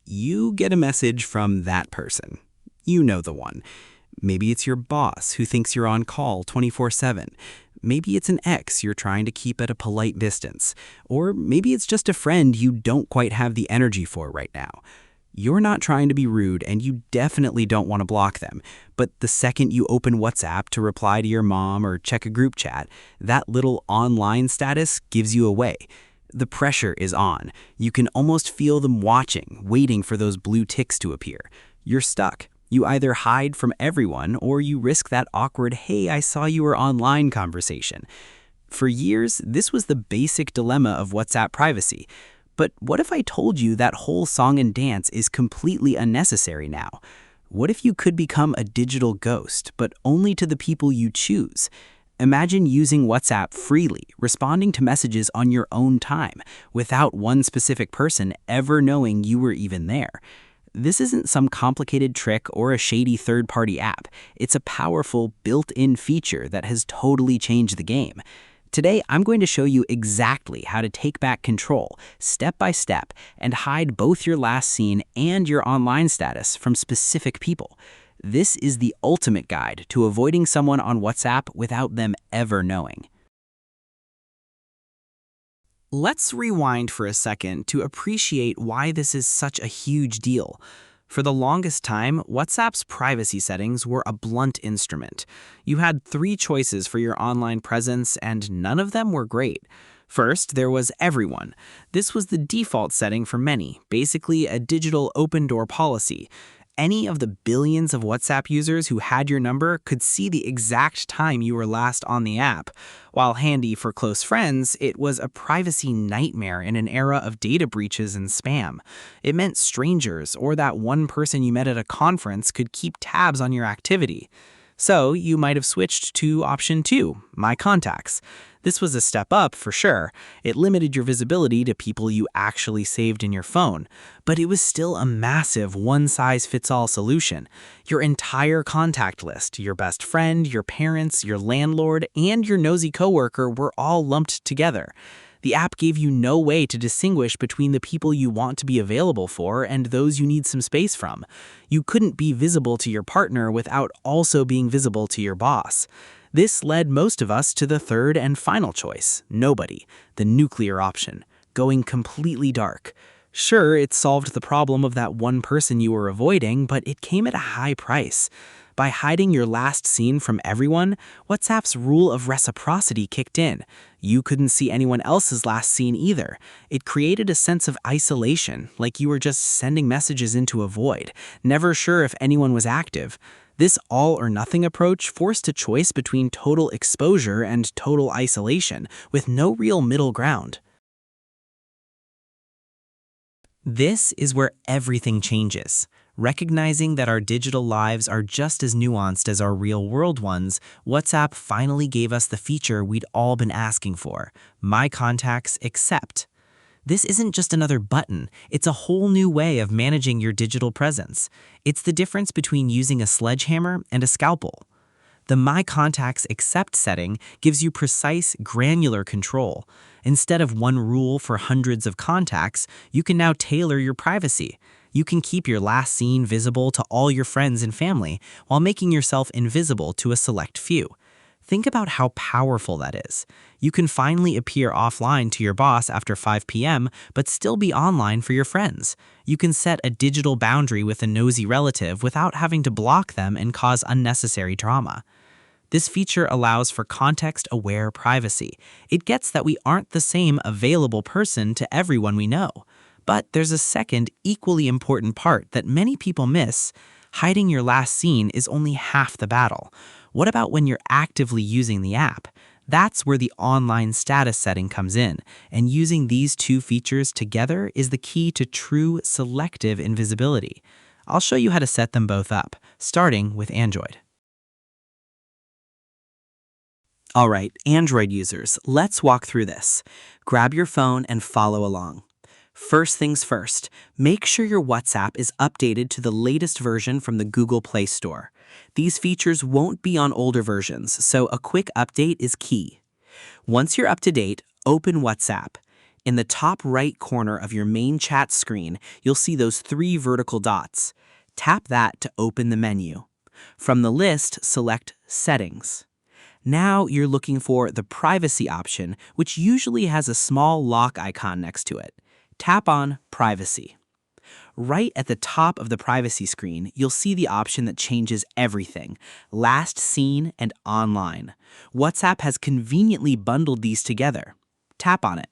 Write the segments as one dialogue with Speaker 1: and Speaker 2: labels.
Speaker 1: You get a message from that person. You know the one. Maybe it's your boss who thinks you're on call 24/7. Maybe it's an ex you're trying to keep at a polite distance. Or maybe it's just a friend you don't quite have the energy for right now. You're not trying to be rude, and you definitely don't want to block them. But the second you open WhatsApp to reply to your mom or check a group chat, that little online status gives you away. The pressure is on. You can almost feel them watching, waiting for those blue ticks to appear. You're stuck. You either hide from everyone or you risk that awkward, "Hey, I saw you were online" conversation. For years, this was the basic dilemma of WhatsApp privacy. But what if I told you that whole song and dance is completely unnecessary now? What if you could become a digital ghost, but only to the people you choose? Imagine using WhatsApp freely, responding to messages on your own time, without one specific person ever knowing you were even there. This isn't some complicated trick or a shady third-party app. It's a powerful, built-in feature that has totally changed the game. Today, I'm going to show you exactly how to take back control, step by step, and hide both your last seen and your online status from specific people. This is the ultimate guide to avoiding someone on WhatsApp without them ever knowing. Let's rewind for a second to appreciate why this is such a huge deal. For the longest time, WhatsApp's privacy settings were a blunt instrument. You had 3 choices for your online presence, and none of them were great. First, there was everyone. This was the default setting for many, basically a digital open-door policy. Any of the billions of WhatsApp users who had your number could see the exact time you were last on the app. While handy for close friends, it was a privacy nightmare in an era of data breaches and spam. It meant strangers or that one person you met at a conference could keep tabs on your activity. So you might have switched to option 2, My Contacts. This was a step up for sure. It limited your visibility to people you actually saved in your phone. But it was still a massive one-size-fits-all solution. Your entire contact list, your best friend, your parents, your landlord, and your nosy coworker were all lumped together. The app gave you no way to distinguish between the people you want to be available for and those you need some space from. You couldn't be visible to your partner without also being visible to your boss. This led most of us to the third and final choice, nobody, the nuclear option, going completely dark. Sure, it solved the problem of that one person you were avoiding, but it came at a high price. By hiding your last seen from everyone, WhatsApp's rule of reciprocity kicked in. You couldn't see anyone else's last seen either. It created a sense of isolation, like you were just sending messages into a void, never sure if anyone was active. This all-or-nothing approach forced a choice between total exposure and total isolation, with no real middle ground. This is where everything changes. Recognizing that our digital lives are just as nuanced as our real-world ones, WhatsApp finally gave us the feature we'd all been asking for, My Contacts Accept. This isn't just another button, it's a whole new way of managing your digital presence. It's the difference between using a sledgehammer and a scalpel. The My Contacts Accept setting gives you precise, granular control. Instead of one rule for hundreds of contacts, you can now tailor your privacy. You can keep your last seen visible to all your friends and family while making yourself invisible to a select few. Think about how powerful that is. You can finally appear offline to your boss after 5 p.m., but still be online for your friends. You can set a digital boundary with a nosy relative without having to block them and cause unnecessary drama. This feature allows for context-aware privacy. It gets that we aren't the same available person to everyone we know. But there's a second, equally important part that many people miss. Hiding your last seen is only half the battle. What about when you're actively using the app? That's where the online status setting comes in, and using these 2 features together is the key to true selective invisibility. I'll show you how to set them both up, starting with Android. All right, Android users, let's walk through this. Grab your phone and follow along. First things first, make sure your WhatsApp is updated to the latest version from the Google Play Store. These features won't be on older versions, so a quick update is key. Once you're up to date, open WhatsApp. In the top right corner of your main chat screen, you'll see those 3 vertical dots. Tap that to open the menu. From the list, select Settings. Now you're looking for the Privacy option, which usually has a small lock icon next to it. Tap on Privacy. Right at the top of the privacy screen, you'll see the option that changes everything: last seen and online. WhatsApp has conveniently bundled these together. Tap on it.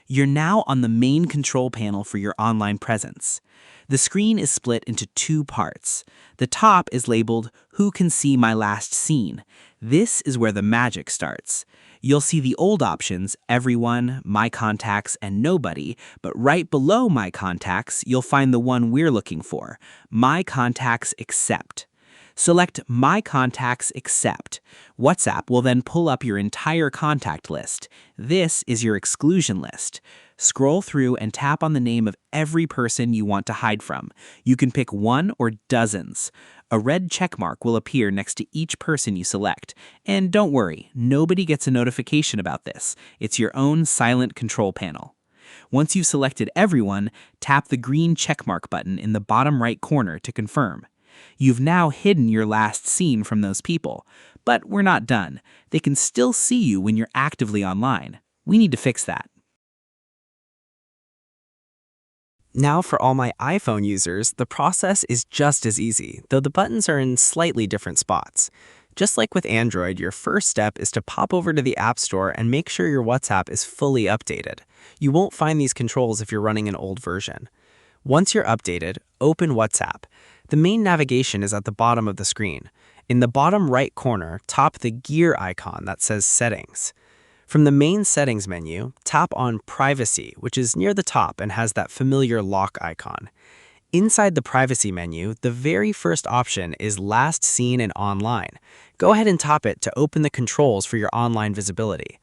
Speaker 1: You're now on the main control panel for your online presence. The screen is split into 2 parts. The top is labeled Who Can See My Last Seen. This is where the magic starts. You'll see the old options, Everyone, My Contacts, and Nobody, but right below My Contacts, you'll find the one we're looking for, My Contacts Except. Select My Contacts Except. WhatsApp will then pull up your entire contact list. This is your exclusion list. Scroll through and tap on the name of every person you want to hide from. You can pick 1 or dozens. A red checkmark will appear next to each person you select. And don't worry, nobody gets a notification about this. It's your own silent control panel. Once you've selected everyone, tap the green checkmark button in the bottom right corner to confirm. You've now hidden your last seen from those people. But we're not done. They can still see you when you're actively online. We need to fix that. Now for all my iPhone users, the process is just as easy, though the buttons are in slightly different spots. Just like with Android, your first step is to pop over to the App Store and make sure your WhatsApp is fully updated. You won't find these controls if you're running an old version. Once you're updated, open WhatsApp. The main navigation is at the bottom of the screen. In the bottom right corner, tap the gear icon that says Settings. From the main Settings menu, tap on Privacy, which is near the top and has that familiar lock icon. Inside the Privacy menu, the very first option is Last Seen and Online. Go ahead and tap it to open the controls for your online visibility.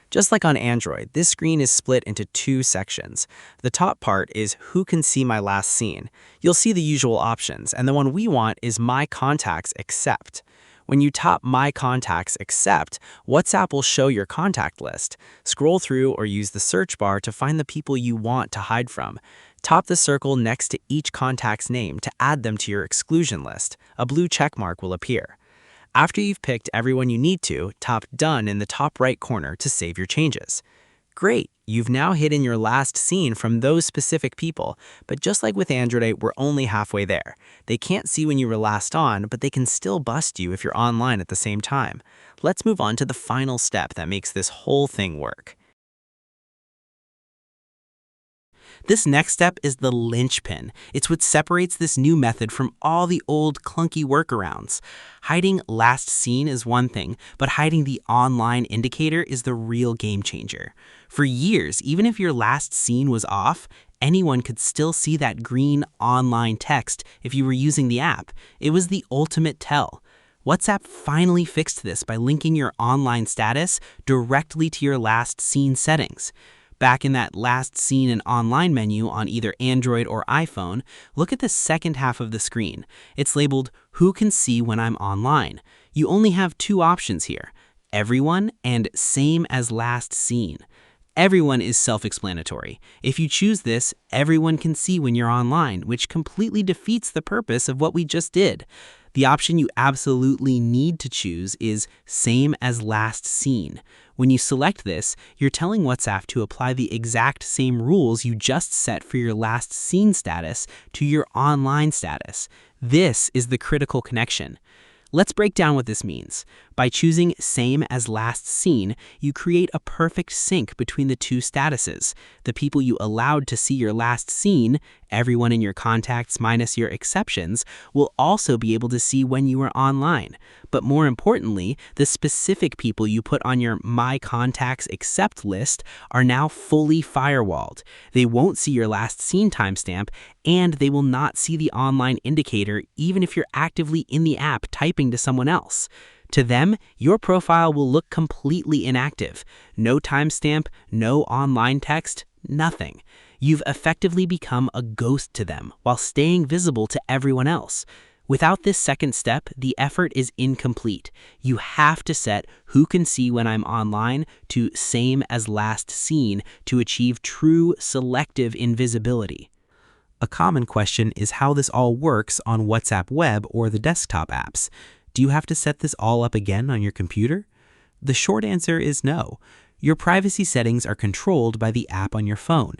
Speaker 1: Just like on Android, this screen is split into 2 sections. The top part is Who Can See My Last Seen. You'll see the usual options, and the one we want is My Contacts Except. When you tap My Contacts Except, WhatsApp will show your contact list. Scroll through or use the search bar to find the people you want to hide from. Tap the circle next to each contact's name to add them to your exclusion list. A blue checkmark will appear. After you've picked everyone you need to, tap Done in the top right corner to save your changes. Great, you've now hidden your last seen from those specific people, but just like with Android, we're only halfway there. They can't see when you were last on, but they can still bust you if you're online at the same time. Let's move on to the final step that makes this whole thing work. This next step is the linchpin. It's what separates this new method from all the old clunky workarounds. Hiding last seen is one thing, but hiding the online indicator is the real game changer. For years, even if your last seen was off, anyone could still see that green online text if you were using the app. It was the ultimate tell. WhatsApp finally fixed this by linking your online status directly to your last seen settings. Back in that Last Seen and Online menu on either Android or iPhone, look at the second half of the screen. It's labeled Who Can See When I'm Online. You only have 2 options here, Everyone and Same as Last Seen. Everyone is self-explanatory. If you choose this, everyone can see when you're online, which completely defeats the purpose of what we just did. The option you absolutely need to choose is Same as Last Seen. When you select this, you're telling WhatsApp to apply the exact same rules you just set for your last seen status to your online status. This is the critical connection. Let's break down what this means. By choosing Same as Last Seen, you create a perfect sync between the 2 statuses. The people you allowed to see your last seen, everyone in your contacts minus your exceptions, will also be able to see when you are online. But more importantly, the specific people you put on your My Contacts Except list are now fully firewalled. They won't see your last seen timestamp, and they will not see the online indicator even if you're actively in the app typing to someone else. To them, your profile will look completely inactive. No timestamp, no online text, nothing. You've effectively become a ghost to them while staying visible to everyone else. Without this second step, the effort is incomplete. You have to set who can see when I'm online to same as last seen to achieve true selective invisibility. A common question is how this all works on WhatsApp web or the desktop apps. Do you have to set this all up again on your computer? The short answer is no. Your privacy settings are controlled by the app on your phone.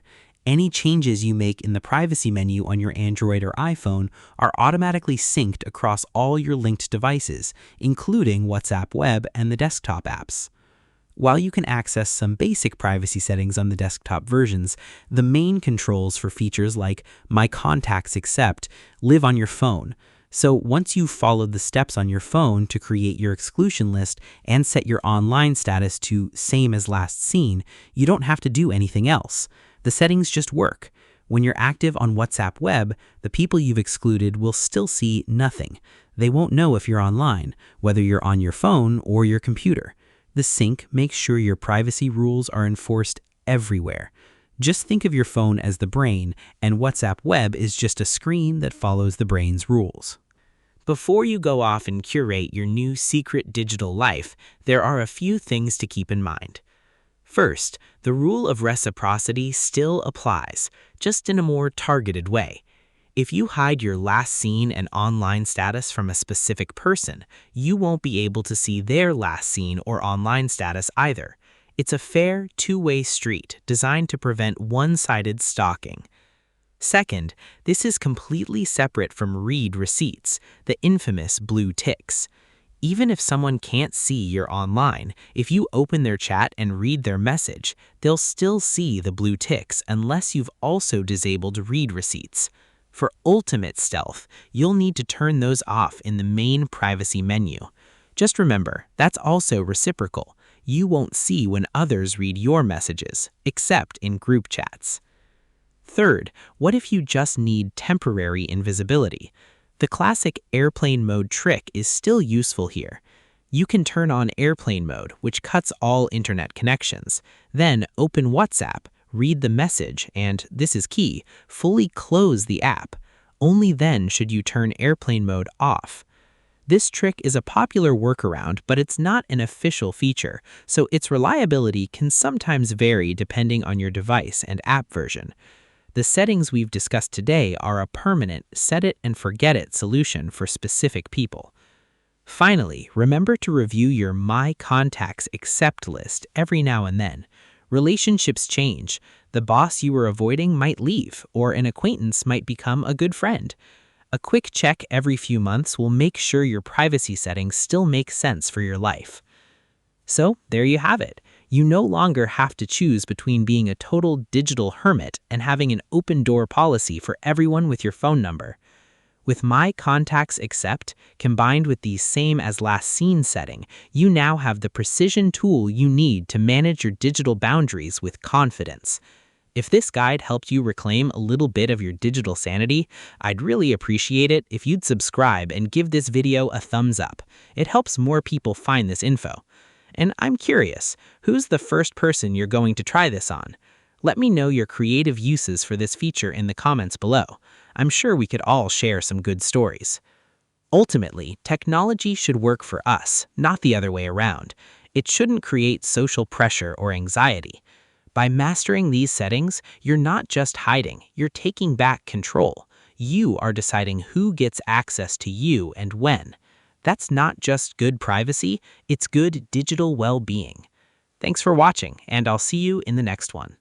Speaker 1: Any changes you make in the privacy menu on your Android or iPhone are automatically synced across all your linked devices, including WhatsApp web and the desktop apps. While you can access some basic privacy settings on the desktop versions, the main controls for features like My Contacts Accept live on your phone. So once you've followed the steps on your phone to create your exclusion list and set your online status to same as last seen, you don't have to do anything else. The settings just work. When you're active on WhatsApp web, the people you've excluded will still see nothing. They won't know if you're online, whether you're on your phone or your computer. The sync makes sure your privacy rules are enforced everywhere. Just think of your phone as the brain, and WhatsApp web is just a screen that follows the brain's rules. Before you go off and curate your new secret digital life, there are a few things to keep in mind. First, the rule of reciprocity still applies, just in a more targeted way. If you hide your last seen and online status from a specific person, you won't be able to see their last seen or online status either. It's a fair, two-way street designed to prevent one-sided stalking. Second, this is completely separate from read receipts, the infamous blue ticks. Even if someone can't see you're online, if you open their chat and read their message, they'll still see the blue ticks unless you've also disabled read receipts. For ultimate stealth, you'll need to turn those off in the main privacy menu. Just remember, that's also reciprocal. You won't see when others read your messages, except in group chats. Third, what if you just need temporary invisibility? The classic airplane mode trick is still useful here. You can turn on airplane mode, which cuts all internet connections. Then open WhatsApp, read the message, and, this is key, fully close the app. Only then should you turn airplane mode off. This trick is a popular workaround, but it's not an official feature, so its reliability can sometimes vary depending on your device and app version. The settings we've discussed today are a permanent set-it-and-forget-it solution for specific people. Finally, remember to review your My Contacts Accept list every now and then. Relationships change. The boss you were avoiding might leave, or an acquaintance might become a good friend. A quick check every few months will make sure your privacy settings still make sense for your life. So, there you have it. You no longer have to choose between being a total digital hermit and having an open door policy for everyone with your phone number. With My Contacts Accept, combined with the same as last seen setting, you now have the precision tool you need to manage your digital boundaries with confidence. If this guide helped you reclaim a little bit of your digital sanity, I'd really appreciate it if you'd subscribe and give this video a thumbs up. It helps more people find this info. And I'm curious, who's the first person you're going to try this on? Let me know your creative uses for this feature in the comments below. I'm sure we could all share some good stories. Ultimately, technology should work for us, not the other way around. It shouldn't create social pressure or anxiety. By mastering these settings, you're not just hiding, you're taking back control. You are deciding who gets access to you and when. That's not just good privacy, it's good digital well-being. Thanks for watching, and I'll see you in the next one.